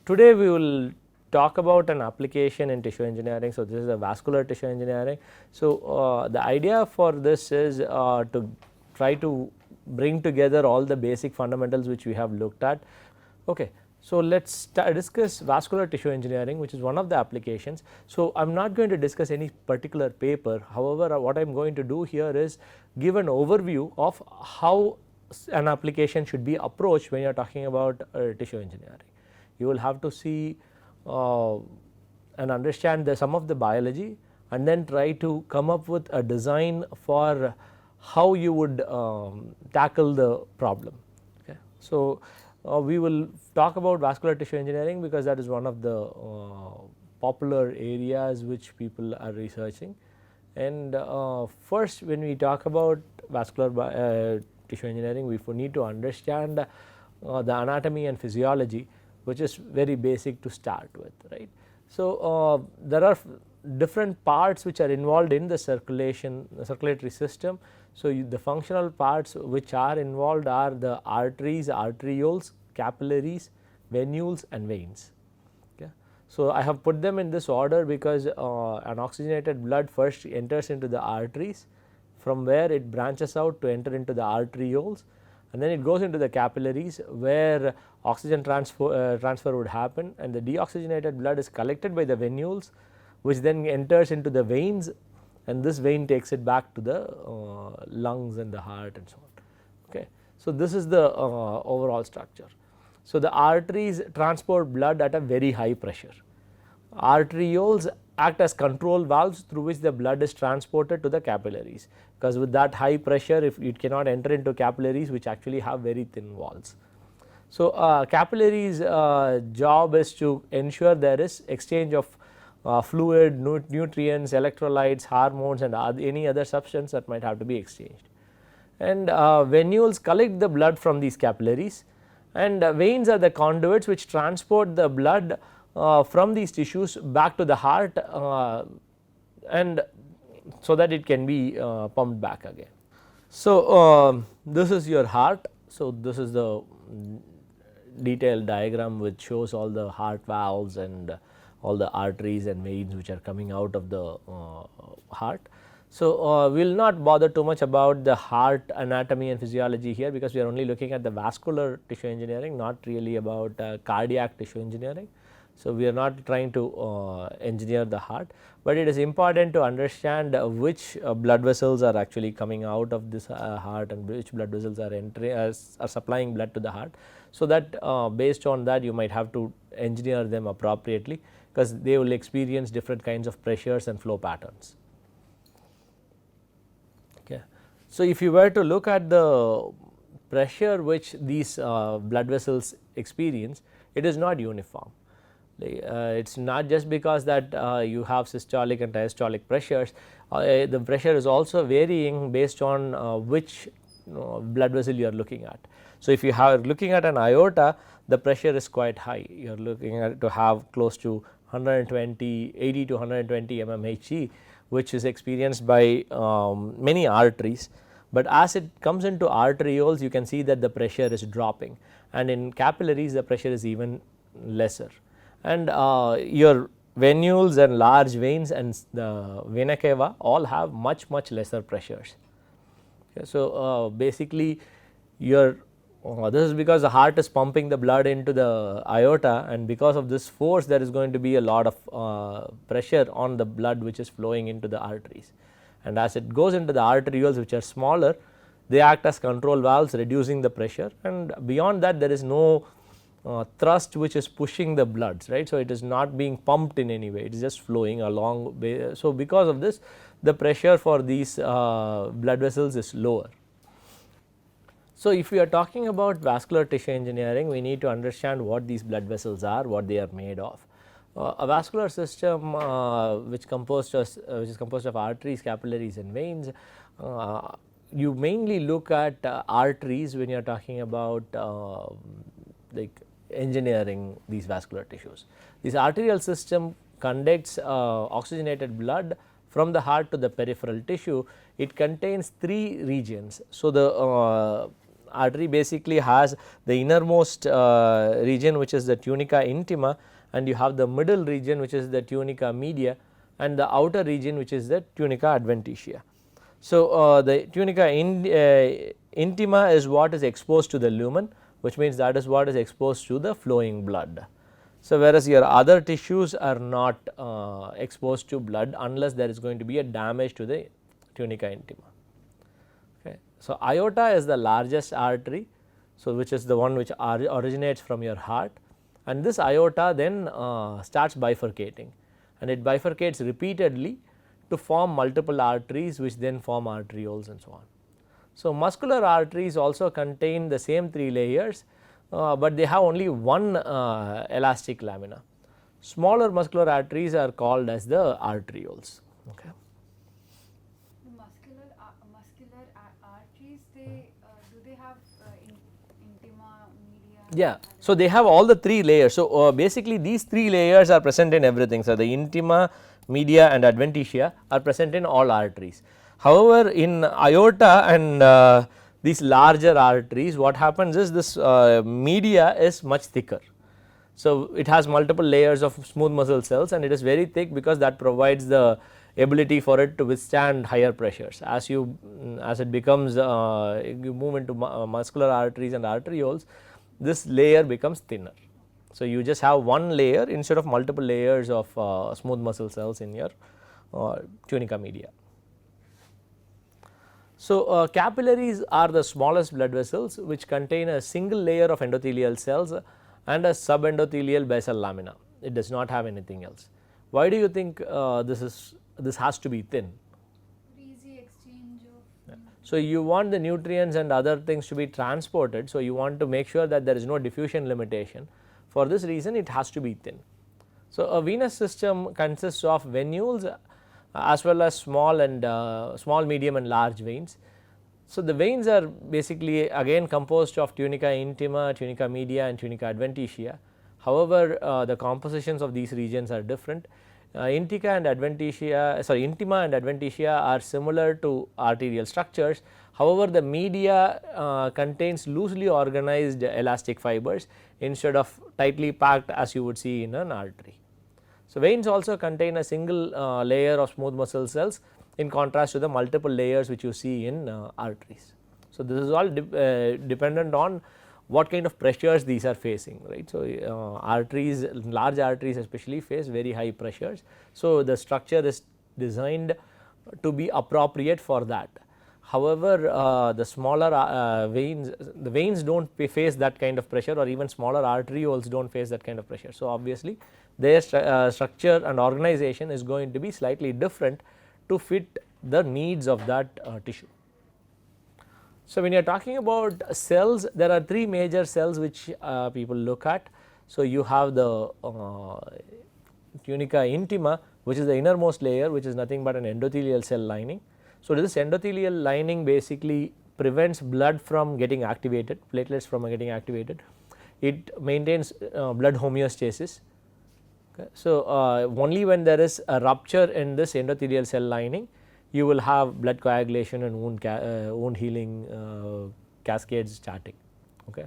Today we will talk about an application in tissue engineering. So, this is a vascular tissue engineering. So, the idea for this is to try to bring together all the basic fundamentals which we have looked at. Okay. So, let us discuss vascular tissue engineering, which is one of the applications. So, I am not going to discuss any particular paper. However, what I am going to do here is give an overview of how an application should be approached when you are talking about tissue engineering. You will have to see and understand some of the biology, and then try to come up with a design for how you would tackle the problem. Okay. So, we will talk about vascular tissue engineering because that is one of the popular areas which people are researching. And first, when we talk about vascular tissue engineering, we need to understand the anatomy and physiology, which is very basic to start with, right. So, there are different parts which are involved in the circulatory system. So, the functional parts which are involved are the arteries, arterioles, capillaries, venules and veins. Okay. So, I have put them in this order because an oxygenated blood first enters into the arteries, from where it branches out to enter into the arterioles, and then it goes into the capillaries where oxygen transfer would happen, and the deoxygenated blood is collected by the venules, which then enters into the veins, and this vein takes it back to the lungs and the heart and so on. Okay. So, this is the overall structure. So, the arteries transport blood at a very high pressure. Arterioles act as control valves through which the blood is transported to the capillaries, because with that high pressure, if it cannot enter into capillaries which actually have very thin walls. So, capillaries job is to ensure there is exchange of fluid, nutrients, electrolytes, hormones and any other substance that might have to be exchanged. And venules collect the blood from these capillaries, and veins are the conduits which transport the blood from these tissues back to the heart, and so that it can be pumped back again. So, this is your heart. So, this is the detailed diagram which shows all the heart valves and all the arteries and veins which are coming out of the heart. So, we will not bother too much about the heart anatomy and physiology here, because we are only looking at the vascular tissue engineering, not really about cardiac tissue engineering. So, we are not trying to engineer the heart, but it is important to understand which blood vessels are actually coming out of this heart and which blood vessels are entering are supplying blood to the heart. So, that based on that you might have to engineer them appropriately, because they will experience different kinds of pressures and flow patterns. Okay. So, if you were to look at the pressure which these blood vessels experience, it is not uniform. It is not just because that you have systolic and diastolic pressures, the pressure is also varying based on which blood vessel you are looking at. So, if you are looking at an aorta, the pressure is quite high, you are looking at to have close to 80 to 120 mmHg, which is experienced by many arteries. But as it comes into arterioles, you can see that the pressure is dropping, and in capillaries the pressure is even lesser. And your venules and large veins and the vena cava all have much lesser pressures. Okay. So, basically your this is because the heart is pumping the blood into the aorta, and because of this force there is going to be a lot of pressure on the blood which is flowing into the arteries, and as it goes into the arterioles which are smaller, they act as control valves reducing the pressure, and beyond that there is no thrust which is pushing the bloods, right. So, it is not being pumped in any way, it is just flowing along. So, because of this the pressure for these blood vessels is lower. So, if we are talking about vascular tissue engineering, we need to understand what these blood vessels are, what they are made of. A vascular system which is composed of arteries, capillaries and veins, you mainly look at arteries when you are talking about like engineering these vascular tissues. This arterial system conducts oxygenated blood from the heart to the peripheral tissue. It contains 3 regions. So, the artery basically has the innermost region, which is the tunica intima, and you have the middle region, which is the tunica media, and the outer region, which is the tunica adventitia. So, the tunica intima is what is exposed to the lumen, which means that is what is exposed to the flowing blood. So, whereas your other tissues are not exposed to blood unless there is going to be a damage to the tunica intima. Okay. So, aorta is the largest artery, so which is the one which originates from your heart, and this aorta then starts bifurcating, and it bifurcates repeatedly to form multiple arteries, which then form arterioles and so on. So, muscular arteries also contain the same 3 layers, but they have only one elastic lamina. Smaller muscular arteries are called as the arterioles. Okay. Muscular arteries, do they have intima, media? Yeah. So, they have all the 3 layers. So, basically these 3 layers are present in everything. So, the intima, media and adventitia are present in all arteries. However, in aorta and these larger arteries, what happens is this media is much thicker. So, it has multiple layers of smooth muscle cells, and it is very thick because that provides the ability for it to withstand higher pressures. As it becomes you move into muscular arteries and arterioles, this layer becomes thinner. So, you just have one layer instead of multiple layers of smooth muscle cells in your tunica media. So, capillaries are the smallest blood vessels which contain a single layer of endothelial cells and a subendothelial basal lamina. It does not have anything else. Why do you think this has to be thin? Easy exchange of. Yeah. So, you want the nutrients and other things to be transported. So, you want to make sure that there is no diffusion limitation. For this reason, it has to be thin. So, a venous system consists of venules as well as small, medium and large veins. So, the veins are basically again composed of tunica intima, tunica media and tunica adventitia. However, the compositions of these regions are different. Intima and adventitia are similar to arterial structures. However, the media contains loosely organized elastic fibers instead of tightly packed as you would see in an artery. So, veins also contain a single layer of smooth muscle cells in contrast to the multiple layers which you see in arteries. So, this is all dependent on what kind of pressures these are facing, right. So, arteries, large arteries especially face very high pressures. So, the structure is designed to be appropriate for that. However, the smaller veins, the veins do not face that kind of pressure, or even smaller arterioles do not face that kind of pressure. So, obviously, their structure and organization is going to be slightly different to fit the needs of that tissue. So, when you are talking about cells, there are 3 major cells which people look at. So, you have the tunica intima, which is the innermost layer, which is nothing but an endothelial cell lining. So, this endothelial lining basically prevents blood from getting activated, platelets from getting activated. It maintains blood homeostasis. Okay. So, only when there is a rupture in this endothelial cell lining, you will have blood coagulation and wound healing cascades starting. Okay.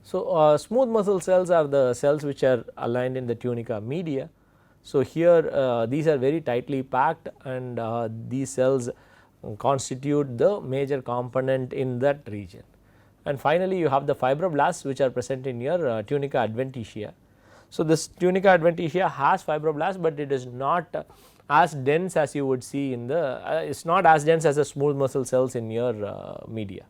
So, smooth muscle cells are the cells which are aligned in the tunica media. So, here these are very tightly packed, and these cells constitute the major component in that region. And finally, you have the fibroblasts which are present in your tunica adventitia. So, this tunica adventitia has fibroblasts, but it is not as dense as you would see in the it is not as dense as the smooth muscle cells in your media.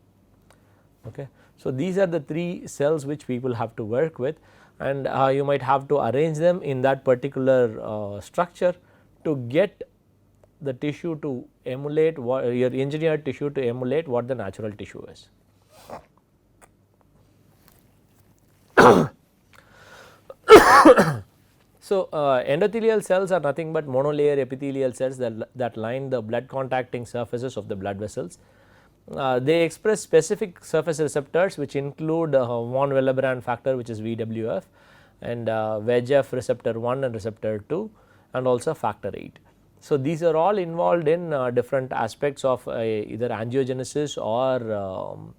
Okay. So, these are the 3 cells which people have to work with, and you might have to arrange them in that particular structure to get the tissue to emulate what your engineered tissue to emulate what the natural tissue is. So, endothelial cells are nothing but monolayer epithelial cells that line the blood contacting surfaces of the blood vessels. They express specific surface receptors which include von Willebrand factor, which is VWF, and VEGF receptor 1 and receptor 2, and also factor 8. So, these are all involved in different aspects of either angiogenesis or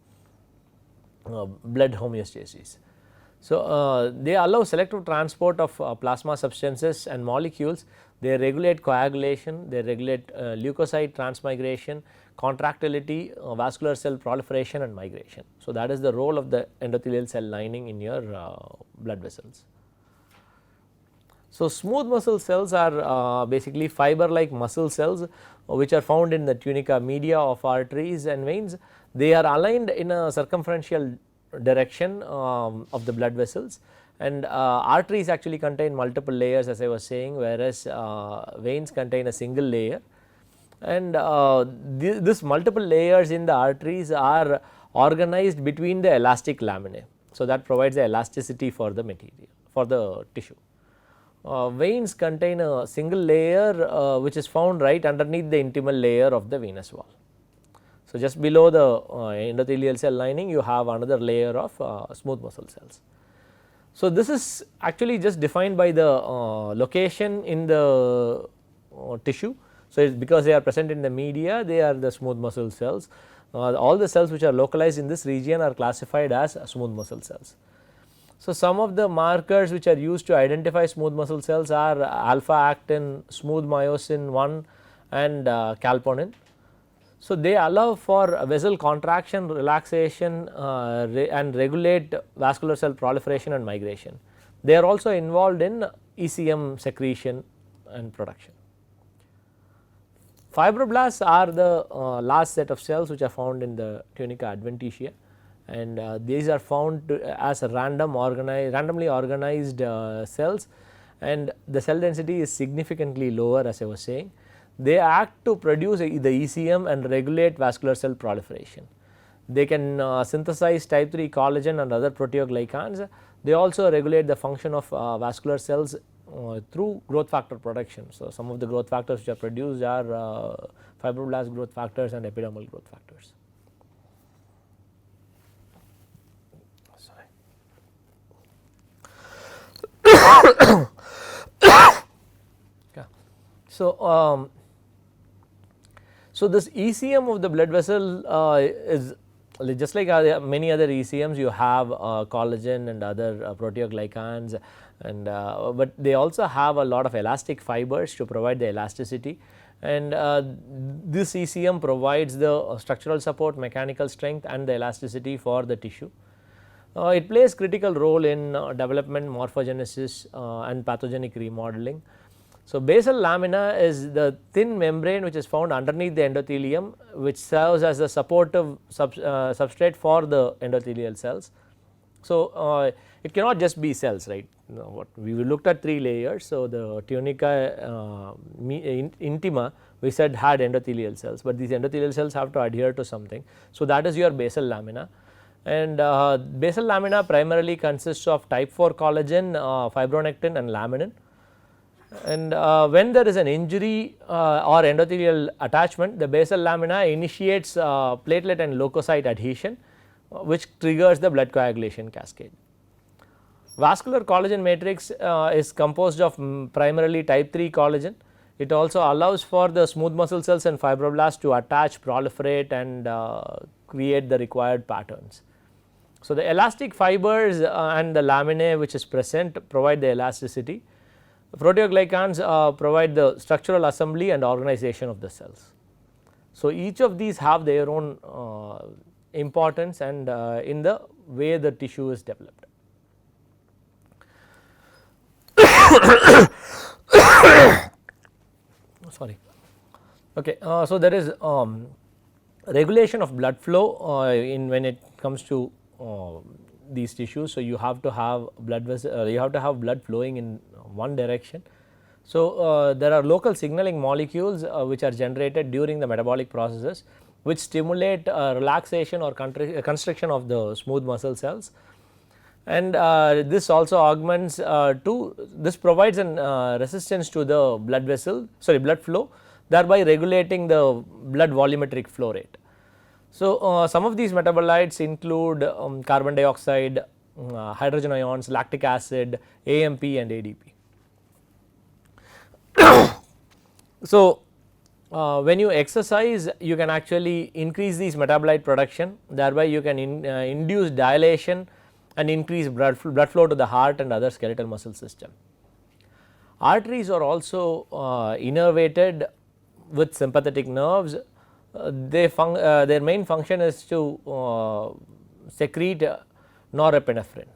blood homeostasis. So, they allow selective transport of plasma substances and molecules, they regulate coagulation, they regulate leukocyte transmigration, contractility, vascular cell proliferation and migration. So, that is the role of the endothelial cell lining in your blood vessels. So, smooth muscle cells are basically fiber like muscle cells which are found in the tunica media of arteries and veins. They are aligned in a circumferential direction of the blood vessels, and arteries actually contain multiple layers as I was saying, whereas veins contain a single layer, and this multiple layers in the arteries are organized between the elastic laminae. So, that provides the elasticity for the material, for the tissue. Veins contain a single layer which is found right underneath the intimal layer of the venous wall. So, just below the endothelial cell lining you have another layer of smooth muscle cells. So, this is actually just defined by the location in the tissue. So, because they are present in the media, they are the smooth muscle cells. All the cells which are localized in this region are classified as smooth muscle cells. So, some of the markers which are used to identify smooth muscle cells are alpha actin, smooth myosin 1 and calponin. So, they allow for vessel contraction, relaxation and regulate vascular cell proliferation and migration. They are also involved in ECM secretion and production. Fibroblasts are the last set of cells which are found in the tunica adventitia, and these are found as a randomly organized cells, and the cell density is significantly lower as I was saying. They act to produce the ECM and regulate vascular cell proliferation. They can synthesize type 3 collagen and other proteoglycans. They also regulate the function of vascular cells through growth factor production. So, some of the growth factors which are produced are fibroblast growth factors and epidermal growth factors. Okay. So, so this ECM of the blood vessel is just like many other ECMs. You have collagen and other proteoglycans, and but they also have a lot of elastic fibers to provide the elasticity, and this ECM provides the structural support, mechanical strength and the elasticity for the tissue. It plays critical role in development, morphogenesis and pathogenic remodeling. So, basal lamina is the thin membrane which is found underneath the endothelium, which serves as the supportive substrate for the endothelial cells. So, it cannot just be cells, right. What we looked at 3 layers. So, the tunica intima we said had endothelial cells, but these endothelial cells have to adhere to something. So, that is your basal lamina, and basal lamina primarily consists of type 4 collagen, fibronectin and laminin. And when there is an injury or endothelial attachment, the basal lamina initiates platelet and leukocyte adhesion, which triggers the blood coagulation cascade. Vascular collagen matrix is composed of primarily type 3 collagen. It also allows for the smooth muscle cells and fibroblasts to attach, proliferate and create the required patterns. So, the elastic fibers and the laminae which is present provide the elasticity. Proteoglycans provide the structural assembly and organization of the cells. So, each of these have their own importance and in the way the tissue is developed. Sorry. Okay, so there is regulation of blood flow in when it comes to these tissues. So, you have to have blood vessel, you have to have blood flowing in one direction. So, there are local signaling molecules which are generated during the metabolic processes, which stimulate relaxation or constriction of the smooth muscle cells, and this also augments this provides an resistance to the blood flow, thereby regulating the blood volumetric flow rate. So, some of these metabolites include carbon dioxide, hydrogen ions, lactic acid, AMP and ADP. So, when you exercise, you can actually increase these metabolite production, thereby you can induce dilation and increase blood flow to the heart and other skeletal muscle system. Arteries are also innervated with sympathetic nerves. Their main function is to secrete norepinephrine.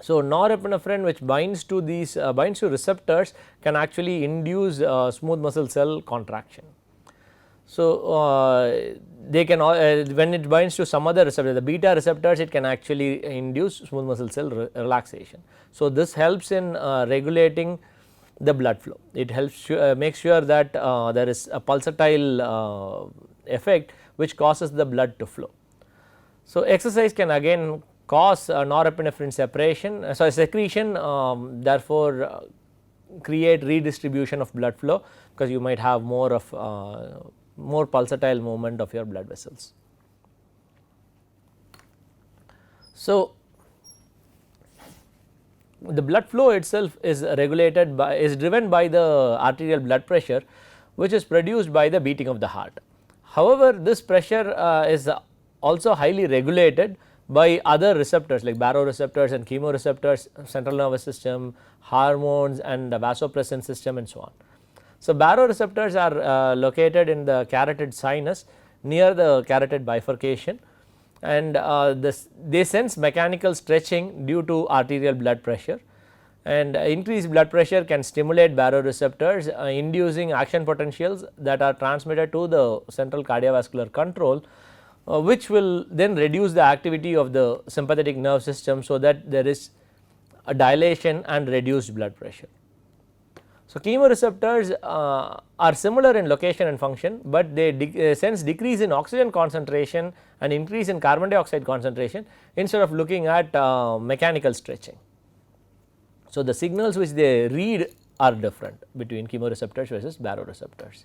So, norepinephrine, which binds to these binds to receptors, can actually induce smooth muscle cell contraction. So, they can when it binds to some other receptor, the beta receptors, it can actually induce smooth muscle cell relaxation. So, this helps in regulating the blood flow. It helps make sure that there is a pulsatile effect which causes the blood to flow. So, exercise can again cause norepinephrine secretion, therefore create redistribution of blood flow, because you might have more of more pulsatile movement of your blood vessels. So, the blood flow itself is regulated by, is driven by the arterial blood pressure, which is produced by the beating of the heart. However, this pressure is also highly regulated by other receptors like baroreceptors and chemoreceptors, central nervous system, hormones and the vasopressin system and so on. So, baroreceptors are located in the carotid sinus near the carotid bifurcation, and they sense mechanical stretching due to arterial blood pressure, and increased blood pressure can stimulate baroreceptors, inducing action potentials that are transmitted to the central cardiovascular control, which will then reduce the activity of the sympathetic nerve system, so that there is a dilation and reduced blood pressure. So, chemoreceptors are similar in location and function, but they sense decrease in oxygen concentration and increase in carbon dioxide concentration instead of looking at mechanical stretching. So, the signals which they read are different between chemoreceptors versus baroreceptors.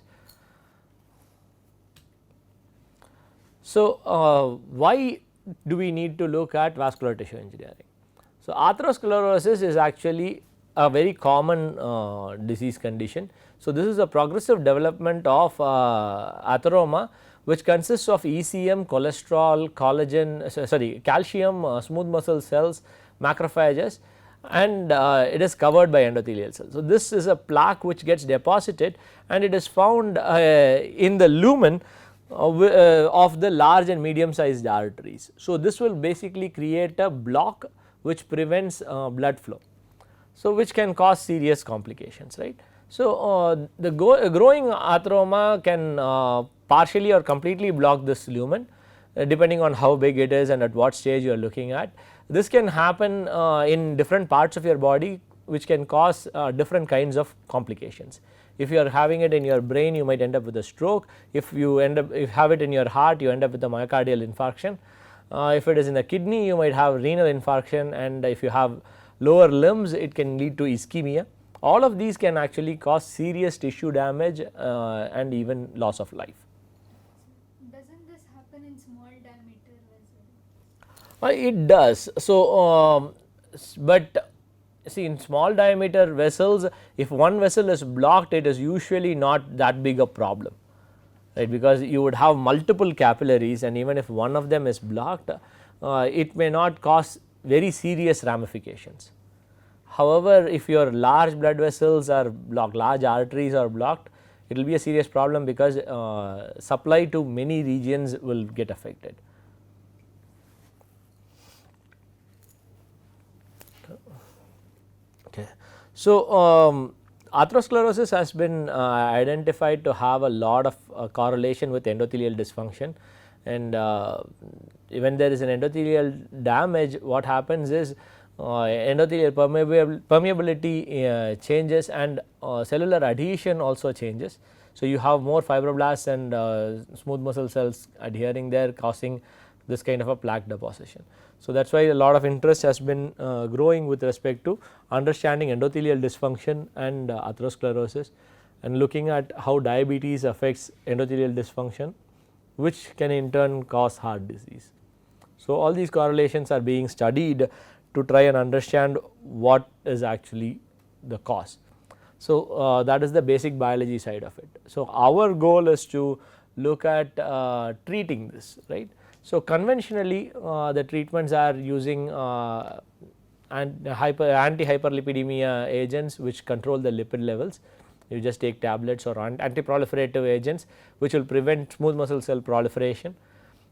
So, why do we need to look at vascular tissue engineering? So, atherosclerosis is actually a very common disease condition. So, this is a progressive development of atheroma, which consists of ECM, cholesterol, collagen, calcium, smooth muscle cells, macrophages, and it is covered by endothelial cells. So, this is a plaque which gets deposited, and it is found in the lumen of the large and medium sized arteries. So, this will basically create a block which prevents blood flow, so which can cause serious complications, right. So, the growing atheroma can partially or completely block this lumen depending on how big it is and at what stage you are looking at. This can happen in different parts of your body, which can cause different kinds of complications. If you are having it in your brain, you might end up with a stroke. If you have it in your heart, you end up with a myocardial infarction. If it is in the kidney, you might have renal infarction, and if you have lower limbs, it can lead to ischemia. All of these can actually cause serious tissue damage and even loss of life. Doesn't this happen in small diameter vessels? It does. So, but see, in small diameter vessels, if one vessel is blocked, it is usually not that big a problem, right, because you would have multiple capillaries, and even if one of them is blocked, it may not cause very serious ramifications. However, if your large blood vessels are blocked, large arteries are blocked, it will be a serious problem, because supply to many regions will get affected. Okay. So, atherosclerosis has been identified to have a lot of correlation with endothelial dysfunction, and when there is an endothelial damage, what happens is endothelial permeability changes, and cellular adhesion also changes. So, you have more fibroblasts and smooth muscle cells adhering there, causing this kind of a plaque deposition. So, that is why a lot of interest has been growing with respect to understanding endothelial dysfunction and atherosclerosis, and looking at how diabetes affects endothelial dysfunction, which can in turn cause heart disease. So, all these correlations are being studied to try and understand what is actually the cause. So, that is the basic biology side of it. So, our goal is to look at treating this, right. So, conventionally the treatments are using anti-hyperlipidemia agents which control the lipid levels. You just take tablets or anti-proliferative agents which will prevent smooth muscle cell proliferation.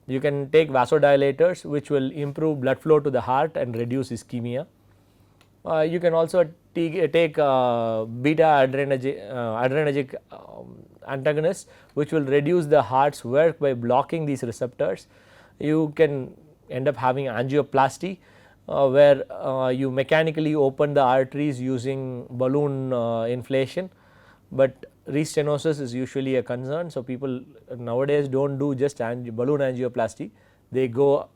You can take vasodilators which will improve blood flow to the heart and reduce ischemia. You can also take beta adrenergic antagonists which will reduce the heart's work by blocking these receptors. You can end up having angioplasty where you mechanically open the arteries using balloon inflation, but restenosis is usually a concern. So, people nowadays do not do just balloon angioplasty, they go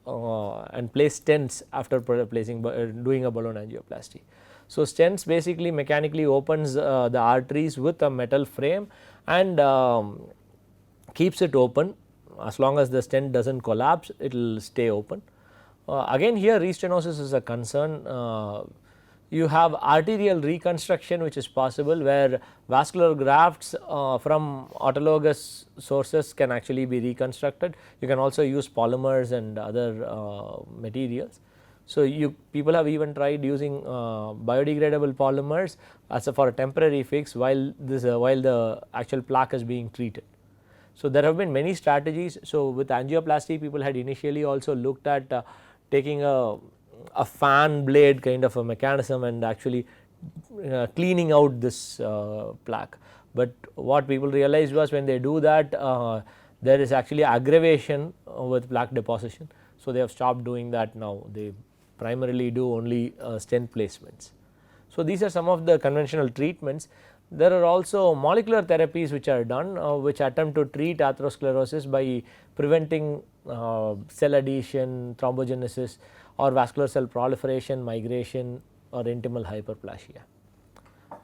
and place stents after doing a balloon angioplasty. So, stents basically mechanically opens the arteries with a metal frame and keeps it open. As long as the stent does not collapse, it will stay open. Again here restenosis is a concern. You have arterial reconstruction which is possible, where vascular grafts from autologous sources can actually be reconstructed. You can also use polymers and other materials. So, people have even tried using biodegradable polymers as for a temporary fix while the actual plaque is being treated. So, there have been many strategies. So, with angioplasty people had initially also looked at taking a fan blade kind of a mechanism and actually cleaning out this plaque. But what people realized was when they do that there is actually aggravation with plaque deposition. So, they have stopped doing that now, they primarily do only stent placements. So, these are some of the conventional treatments. There are also molecular therapies which are done which attempt to treat atherosclerosis by preventing cell adhesion, thrombogenesis or vascular cell proliferation, migration or intimal hyperplasia.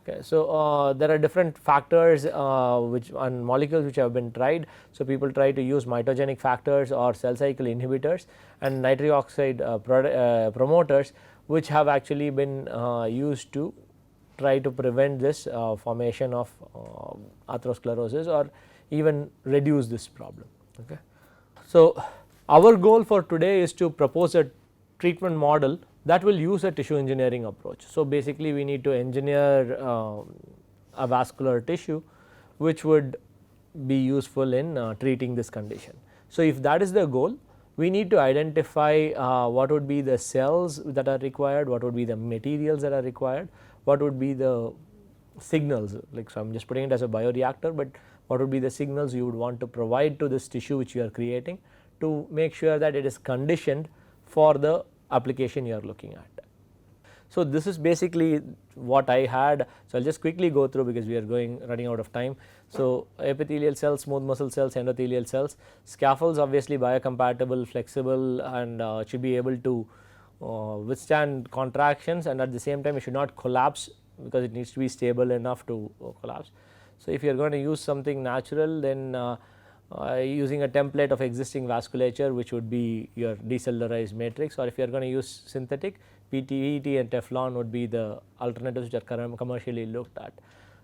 Okay. So, there are different factors and molecules which have been tried. So, people try to use mitogenic factors or cell cycle inhibitors and nitric oxide promoters which have actually been used to try to prevent this formation of atherosclerosis or even reduce this problem. Okay. So, our goal for today is to propose a treatment model that will use a tissue engineering approach. So, basically we need to engineer a vascular tissue which would be useful in treating this condition. So, if that is the goal, we need to identify what would be the cells that are required, what would be the materials that are required, what would be the signals, like, so I am just putting it as a bioreactor, but what would be the signals you would want to provide to this tissue which you are creating to make sure that it is conditioned for the application you are looking at. So, this is basically what I had. So, I will just quickly go through because we are running out of time. So, epithelial cells, smooth muscle cells, endothelial cells, scaffolds obviously biocompatible, flexible and should be able to withstand contractions, and at the same time it should not collapse because it needs to be stable enough to collapse. So, if you are going to use something natural, then using a template of existing vasculature which would be your decellularized matrix, or if you are going to use synthetic, PET and Teflon would be the alternatives which are commercially looked at.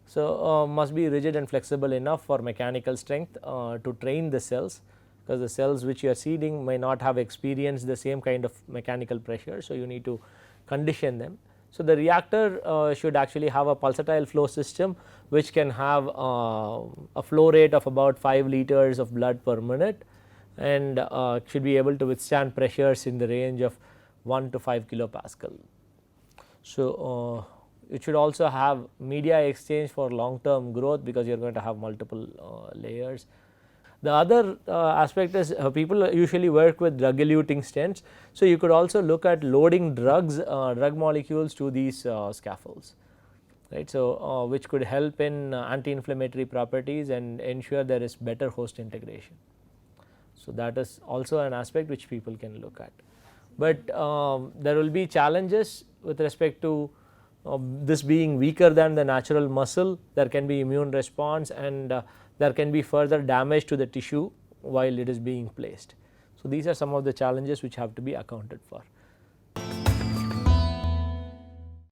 So, must be rigid and flexible enough for mechanical strength to train the cells, because the cells which you are seeding may not have experienced the same kind of mechanical pressure. So, you need to condition them. So, the reactor should actually have a pulsatile flow system which can have a flow rate of about 5 liters of blood per minute and should be able to withstand pressures in the range of 1 to 5 kilopascal. So, it should also have media exchange for long term growth because you are going to have multiple layers. The other aspect is people usually work with drug eluting stents. So, you could also look at loading drug molecules to these scaffolds, right. So, which could help in anti-inflammatory properties and ensure there is better host integration. So, that is also an aspect which people can look at, but there will be challenges with respect to this being weaker than the natural muscle. There can be immune response and there can be further damage to the tissue while it is being placed. So, these are some of the challenges which have to be accounted for.